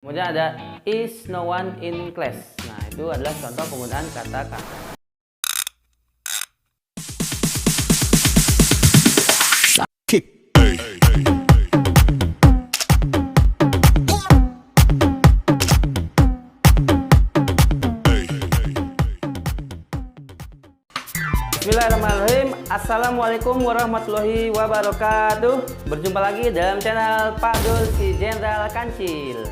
Kemudian ada is no one in class. Nah, itu adalah contoh penggunaan kata-kata. Bismillahirrahmanirrahim. Assalamualaikum warahmatullahi wabarakatuh. Berjumpa lagi dalam channel Pak Dul si Jenderal Kancil.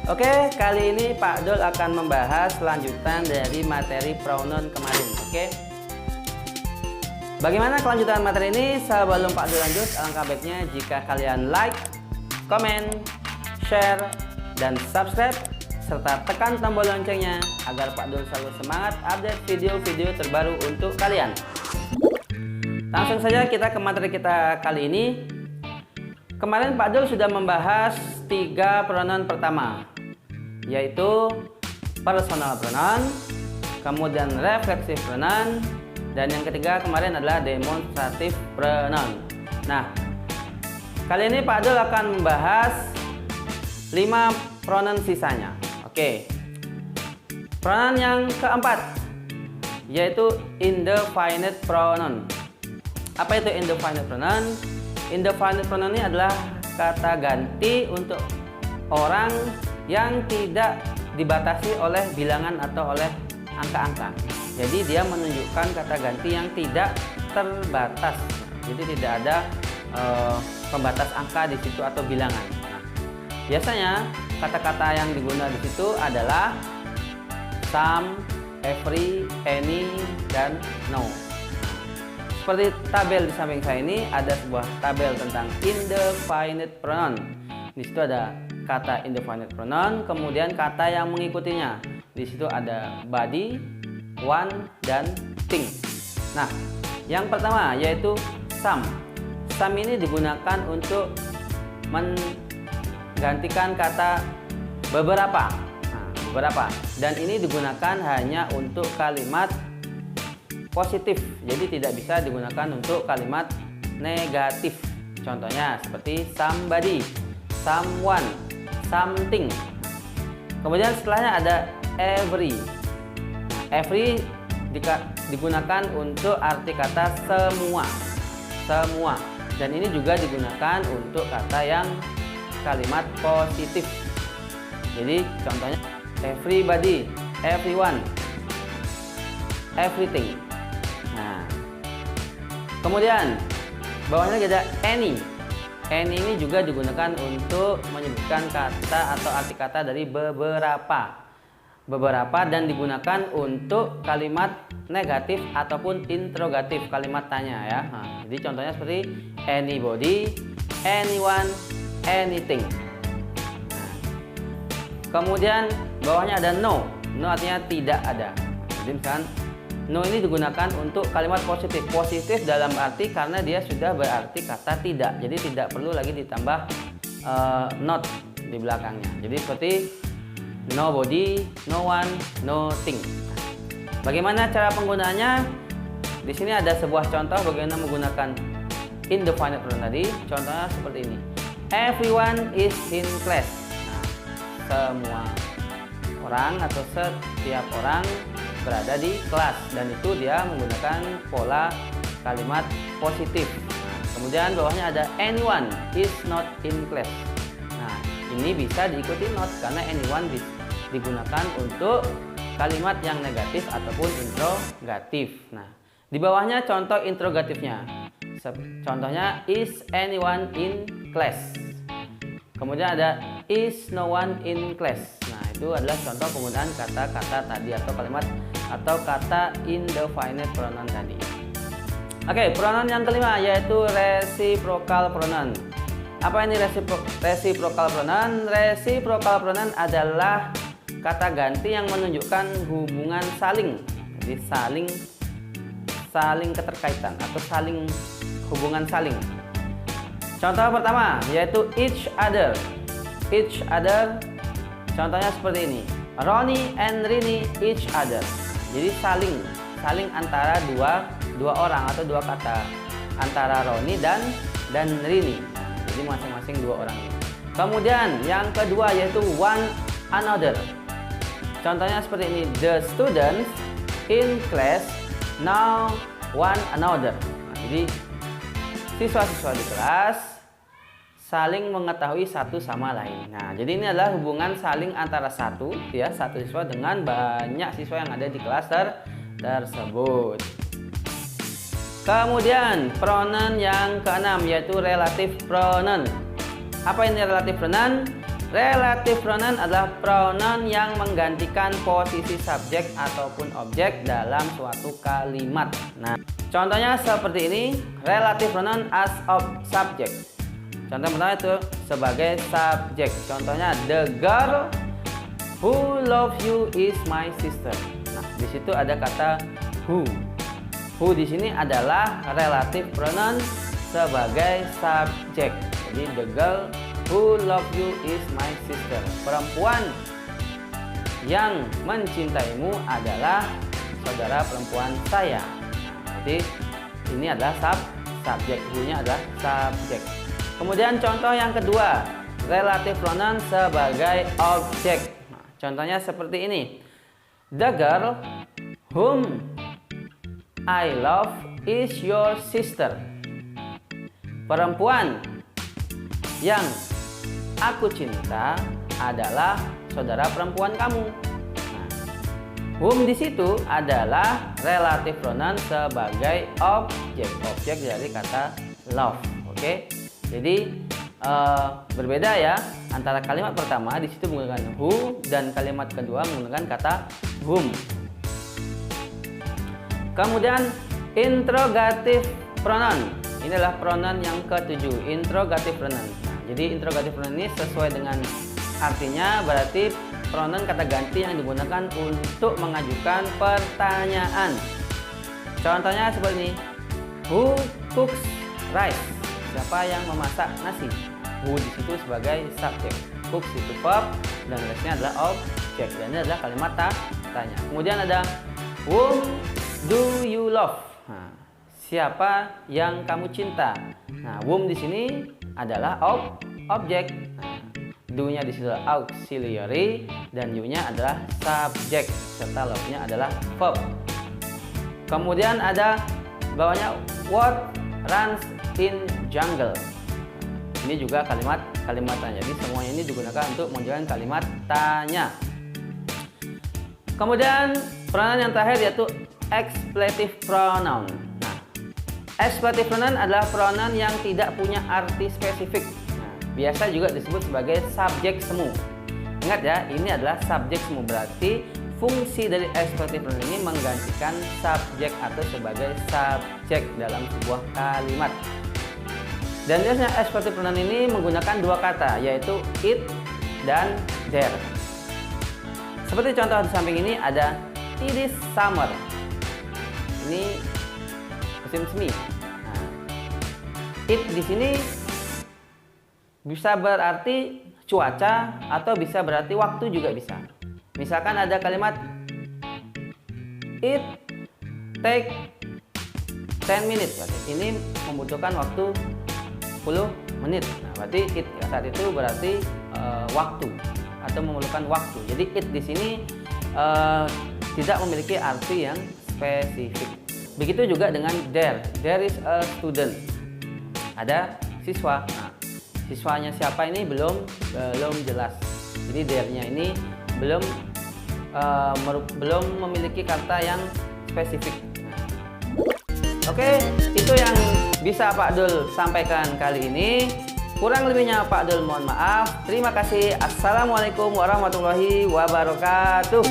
Oke, kali ini Pak Dul akan membahas lanjutan dari materi pronoun kemarin. Oke, bagaimana kelanjutan materi ini? Sebelum Pak Dul lanjut, alangkah baiknya jika kalian like, komen, share, dan subscribe serta tekan tombol loncengnya agar Pak Dul selalu semangat update video-video terbaru untuk kalian. Langsung saja kita ke materi kita kali ini. Kemarin Pak Dul sudah membahas 3 pronoun pertama, yaitu personal pronoun, kemudian reflexive pronoun, dan yang ketiga kemarin adalah demonstrative pronoun. Nah, kali ini Pak Dul akan membahas 5 pronoun sisanya. Oke, pronoun yang keempat yaitu indefinite pronoun. Apa itu indefinite pronoun? Indefinite pronoun ini adalah kata ganti untuk orang yang tidak dibatasi oleh bilangan atau oleh angka-angka. Jadi dia menunjukkan kata ganti yang tidak terbatas. Jadi tidak ada pembatas angka di situ atau bilangan. Biasanya kata-kata yang digunakan di situ adalah some, every, any, dan no. Seperti tabel di samping saya ini ada sebuah tabel tentang indefinite pronoun. Di situ ada kata indefinite pronoun, kemudian kata yang mengikutinya. Di situ ada body, one, dan thing. Nah, yang pertama yaitu some. Some ini digunakan untuk menggantikan kata beberapa. Nah, beberapa. Dan ini digunakan hanya untuk kalimat positif. Jadi tidak bisa digunakan untuk kalimat negatif. Contohnya seperti somebody, someone, something. Kemudian setelahnya ada every. Every digunakan untuk arti kata semua. Semua. Dan ini juga digunakan untuk kata yang kalimat positif. Jadi contohnya everybody, everyone, everything. Nah, kemudian bawahnya ada any. Any ini juga digunakan untuk menyebutkan kata atau arti kata dari beberapa. Beberapa dan digunakan untuk kalimat negatif ataupun interrogatif, kalimat tanya ya. Nah, jadi contohnya seperti anybody, anyone, anything. Nah, kemudian bawahnya ada no. No artinya tidak ada. Jadi misalkan no ini digunakan untuk kalimat positif. Positif dalam arti karena dia sudah berarti kata tidak. Jadi tidak perlu lagi ditambah not di belakangnya. Jadi seperti nobody, no one, nothing. Bagaimana cara penggunaannya? Di sini ada sebuah contoh bagaimana menggunakan indefinite pronoun tadi. Contohnya seperti ini. Everyone is in class. Nah, semua orang atau setiap orang berada di kelas, dan itu dia menggunakan pola kalimat positif. Nah, kemudian bawahnya ada anyone is not in class. Nah, ini bisa diikuti not karena anyone digunakan untuk kalimat yang negatif ataupun interrogatif. Nah, di bawahnya contoh interrogatifnya. Contohnya is anyone in class. Kemudian ada is no one in class. Nah, itu adalah contoh penggunaan kata-kata tadi atau kalimat atau kata indefinite pronoun tadi. Oke, pronoun yang kelima yaitu reciprocal pronoun. Apa ini reciprocal pronoun? Reciprocal pronoun adalah kata ganti yang menunjukkan hubungan saling. Jadi saling keterkaitan atau hubungan saling. Contoh pertama yaitu each other. Each other. Contohnya seperti ini. Ronnie and Rini each other. Jadi saling antara dua orang atau dua kata, antara Ronnie dan Rini. Jadi masing-masing dua orang ini. Kemudian yang kedua yaitu one another. Contohnya seperti ini, the students in class know one another. Nah, jadi siswa-siswa di kelas saling mengetahui satu sama lain. Nah, jadi ini adalah hubungan saling antara satu siswa dengan banyak siswa yang ada di kelas tersebut. Kemudian pronoun yang keenam yaitu relative pronoun. Apa ini relative pronoun? Relative pronoun adalah pronoun yang menggantikan posisi subjek ataupun objek dalam suatu kalimat. Nah, contohnya seperti ini, relative pronoun as of subject. Contoh pertama itu sebagai subjek. Contohnya, the girl who loves you is my sister. Nah, di situ ada kata who. Who di sini adalah relative pronoun sebagai subjek. Jadi the girl who loves you is my sister. Perempuan yang mencintaimu adalah saudara perempuan saya. Jadi ini adalah subjek. Who-nya adalah subjek. Kemudian contoh yang kedua, relative pronoun sebagai objek. Nah, contohnya seperti ini. The girl whom I love is your sister. Perempuan yang aku cinta adalah saudara perempuan kamu. Nah, whom di situ adalah relative pronoun sebagai objek. Objek dari kata love. Oke. Jadi berbeda ya antara kalimat pertama di situ menggunakan who dan kalimat kedua menggunakan kata whom. Kemudian interrogative pronoun. Inilah pronoun yang ketujuh, interrogative pronoun. Nah, jadi interrogative pronoun ini sesuai dengan artinya, berarti pronoun kata ganti yang digunakan untuk mengajukan pertanyaan. Contohnya seperti ini. Who cooks rice? Siapa yang memasak nasi? Who di situ sebagai subjek. Cooks itu verb dan rice-nya adalah objek. Dan ini adalah kalimat tanya. Kemudian ada whom do you love? Nah, siapa yang kamu cinta? Nah, whom di sini adalah objek. Nah, do-nya di situ adalah auxiliary dan you-nya adalah subjek serta love-nya adalah verb. Kemudian ada bawahnya what runs in jungle. Ini juga kalimat tanya. Jadi semuanya ini digunakan untuk menunjukkan kalimat tanya. Kemudian pronoun yang terakhir yaitu expletive pronoun. Nah, expletive pronoun adalah pronoun yang tidak punya arti spesifik. Nah, biasa juga disebut sebagai subjek semu. Ingat ya, ini adalah subjek semu, berarti fungsi dari expletive pronoun ini menggantikan subjek atau sebagai subjek dalam sebuah kalimat. Dan biasanya expletive pronoun ini menggunakan dua kata, yaitu it dan there. Seperti contoh di samping ini ada it is summer. Ini musim semi. Nah, it di sini bisa berarti cuaca atau bisa berarti waktu juga bisa. Misalkan ada kalimat it take 10 minutes, berarti ini membutuhkan waktu 10 menit. Nah, berarti it saat itu berarti waktu atau memerlukan waktu. Jadi it di sini tidak memiliki arti yang spesifik. Begitu juga dengan there. There is a student. Ada siswa. Nah, siswanya siapa ini belum jelas. Jadi there-nya ini belum memiliki kata yang spesifik. Oke, itu yang bisa Pak Dul sampaikan kali ini. Kurang lebihnya Pak Dul mohon maaf. Terima kasih. Assalamualaikum warahmatullahi wabarakatuh.